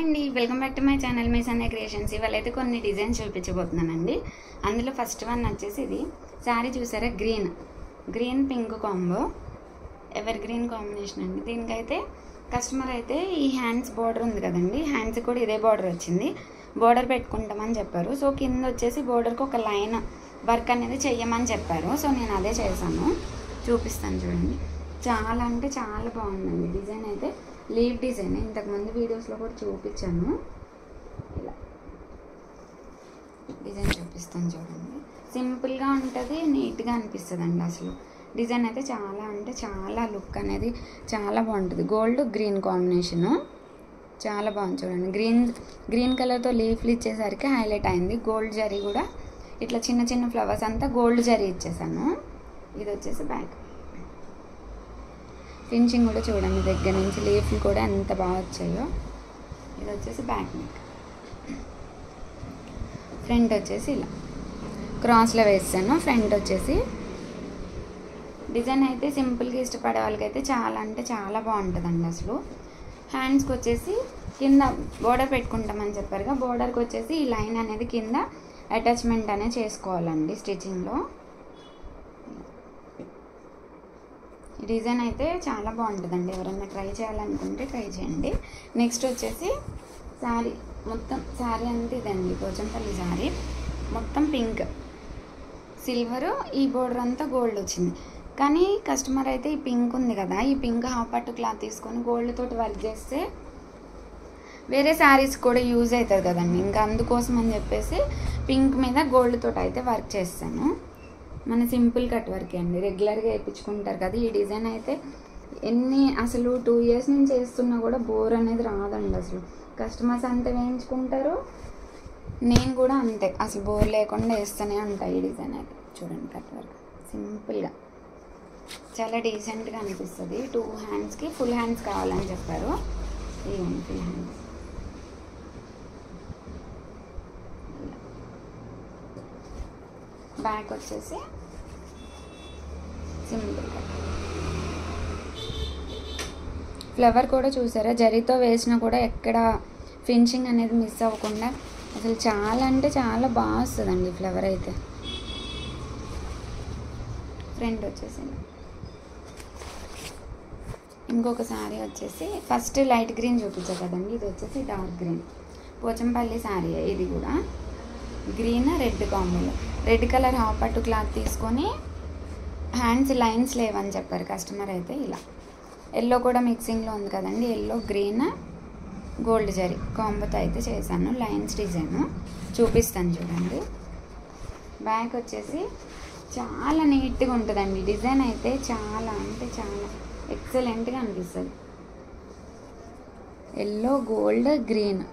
అండి welcome back to my channel me Sanya creations. ఇవాళ అయితే కొన్ని డిజైన్స్ చూపించబోతున్నానండి. అందులో ఫస్ట్ వన్ వచ్చేసి ఇది శారీ చూసారా, green pink combo, ever green combination అండి. దీనికైతే కస్టమర్ అయితే ఈ హ్యాండ్స్ బార్డర్ ఉంది కదండి, హ్యాండ్స్ కూడా ఇదే బార్డర్ వచ్చింది. బార్డర్ పెట్టుకుంటామని చెప్పారు. సో కింద వచ్చేసి బార్డర్కి ఒక లైన్ వర్క్ అనేది చెయ్యమని చెప్పారు. సో నేను అదే చేశాను, చూపిస్తాను చూడండి. చాలా అంటే చాలా బాగుందండి డిజైన్ అయితే. లీవ్ డిజైన్ ఇంతకుముందు వీడియోస్లో కూడా చూపించాను. ఇలా డిజైన్ చూపిస్తాను చూడండి. సింపుల్గా ఉంటుంది, నీట్గా అనిపిస్తుంది అండి. అసలు డిజైన్ అయితే చాలా అంటే చాలా లుక్ అనేది చాలా బాగుంటుంది. గోల్డ్ గ్రీన్ కాంబినేషను చాలా బాగుంది చూడండి. గ్రీన్ కలర్తో లీఫ్లు ఇచ్చేసరికి హైలైట్ అయింది. గోల్డ్ జరీ కూడా ఇట్లా చిన్న చిన్న ఫ్లవర్స్ అంతా గోల్డ్ జరీ ఇచ్చేసాను. ఇది వచ్చేసి బ్యాక్ ఫినిషింగ్ కూడా చూడండి, దగ్గర నుంచి లీఫ్లు కూడా ఎంత బాగా వచ్చాయో. ఇది వచ్చేసి బ్యాక్ నెక్. ఫ్రంట్ వచ్చేసి ఇలా క్రాస్లో వేస్తాను. ఫ్రంట్ వచ్చేసి డిజైన్ అయితే సింపుల్గా ఇష్టపడే వాళ్ళకైతే చాలా అంటే చాలా బాగుంటుందండి. అసలు హ్యాండ్స్కి వచ్చేసి కింద బోర్డర్ పెట్టుకుంటామని చెప్పారుగా, బోర్డర్కి వచ్చేసి ఈ లైన్ అనేది కింద అటాచ్మెంట్ అనేది చేసుకోవాలండి స్టిచ్చింగ్లో. ఈ డిజైన్ అయితే చాలా బాగుంటుందండి. ఎవరైనా ట్రై చేయాలనుకుంటే ట్రై చేయండి. నెక్స్ట్ వచ్చేసి శారీ, మొత్తం శారీ అంతా ఇదండి, పోచంపల్లి శారీ మొత్తం పింక్, సిల్వరు, ఈ బోర్డర్ అంతా గోల్డ్ వచ్చింది. కానీ కస్టమర్ అయితే ఈ పింక్ ఉంది కదా, ఈ పింక్ హాఫ్ పట్టు క్లాత్ తీసుకొని గోల్డ్ తోటి వర్క్ చేస్తే వేరే శారీస్ కూడా యూజ్ అవుతుంది కదండి. ఇంకా అందుకోసం అని చెప్పేసి పింక్ మీద గోల్డ్ తోటి అయితే వర్క్ చేస్తాను. మన సింపుల్ కట్ వర్క్ అండి, రెగ్యులర్గా వేయించుకుంటారు కదా. ఈ డిజైన్ అయితే అసలు 2 years నుంచి వేస్తున్నా కూడా బోర్ అనేది రాదండి. అసలు కస్టమర్స్ అంతా వేయించుకుంటారు, నేను కూడా అంతే, అసలు బోర్ లేకుండా వేస్తూనే ఉంటాయి. ఈ డిజైన్ అయితే చూడండి, కట్ వర్క్ సింపుల్గా చాలా డీసెంట్గా అనిపిస్తుంది. 2 హ్యాండ్స్కి ఫుల్ హ్యాండ్స్ కావాలని చెప్పారు. ఇవ్వండి ఫుల్ హ్యాండ్స్. బ్యాక్ వచ్చేసి సింపుల్గా ఫ్లవర్ కూడా చూసారా, జరీతో వేసినా కూడా ఎక్కడ ఫినిషింగ్ అనేది మిస్ అవ్వకుండా అసలు చాలా అంటే చాలా బాగా వస్తుందండి ఫ్లవర్ అయితే. ఫ్రంట్ వచ్చేసి ఇంకొక శారీ వచ్చేసి ఫస్ట్ లైట్ గ్రీన్ చూపించా కదండి, ఇది వచ్చేసి డార్క్ గ్రీన్ పోచంపల్లి శారీ. ఇది కూడా గ్రీన్ రెడ్ కాంబోలో, రెడ్ కలర్ హాఫ్ పట్టు క్లాత్ తీసుకొని హ్యాండ్స్ లైన్స్ లేవని చెప్పారు కస్టమర్ అయితే. ఇలా ఎల్లో కూడా మిక్సింగ్లో ఉంది కదండి, ఎల్లో గ్రీన్ గోల్డ్ జరీ కాంబోతో అయితే చేశాను. లైన్స్ డిజైన్ చూపిస్తాను చూడండి. బ్యాక్ వచ్చేసి చాలా నీట్గా ఉంటుందండి డిజైన్ అయితే, చాలా అంటే చాలా ఎక్సలెంట్గా అనిపిస్తుంది. ఎల్లో గోల్డ్ గ్రీన్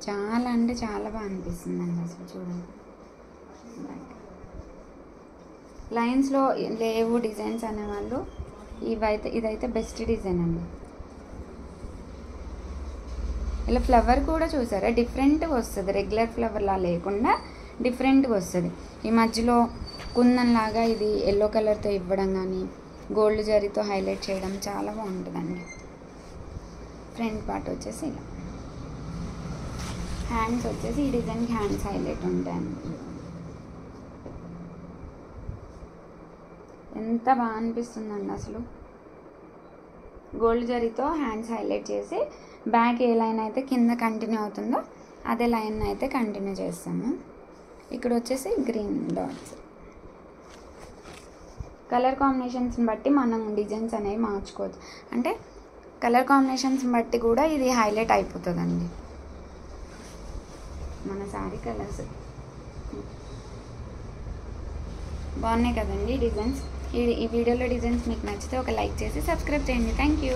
చాలా అంటే చాలా బాగా అనిపిస్తుందండి అసలు చూడండి. లైన్స్లో లేవు డిజైన్స్ అనేవాళ్ళు ఇదైతే బెస్ట్ డిజైన్ అండి. ఇలా ఫ్లవర్ కూడా చూసారా, డిఫరెంట్గా వస్తుంది, రెగ్యులర్ ఫ్లవర్లా లేకుండా డిఫరెంట్గా వస్తుంది. ఈ మధ్యలో కుందన్లాగా ఇది ఎల్లో కలర్తో ఇవ్వడం కానీ గోల్డ్ జరీతో హైలైట్ చేయడం చాలా బాగుంటుందండి. ఫ్రంట్ పార్ట్ వచ్చేసి ఇలా, హ్యాండ్స్ వచ్చేసి ఈ డిజైన్కి హ్యాండ్స్ హైలైట్ ఉంటాయండి. ఎంత బాగా అనిపిస్తుందండి అసలు. గోల్డ్ జరీతో హ్యాండ్స్ హైలైట్ చేసి బ్యాక్ ఏ లైన్ అయితే కింద కంటిన్యూ అవుతుందో అదే లైన్ అయితే కంటిన్యూ చేస్తాము. ఇక్కడ వచ్చేసి గ్రీన్ డాట్స్. కలర్ కాంబినేషన్స్ని బట్టి మనం డిజైన్స్ అనేవి మార్చుకోవచ్చు, అంటే కలర్ కాంబినేషన్స్ని బట్టి కూడా ఇది హైలైట్ అయిపోతుందండి మన శారీ కలర్స్. బాగున్నాయి కదండి డిజైన్స్. ఈ వీడియోలో డిజైన్స్ మీకు నచ్చితే ఒక లైక్ చేసి సబ్స్క్రైబ్ చేయండి. Thank you.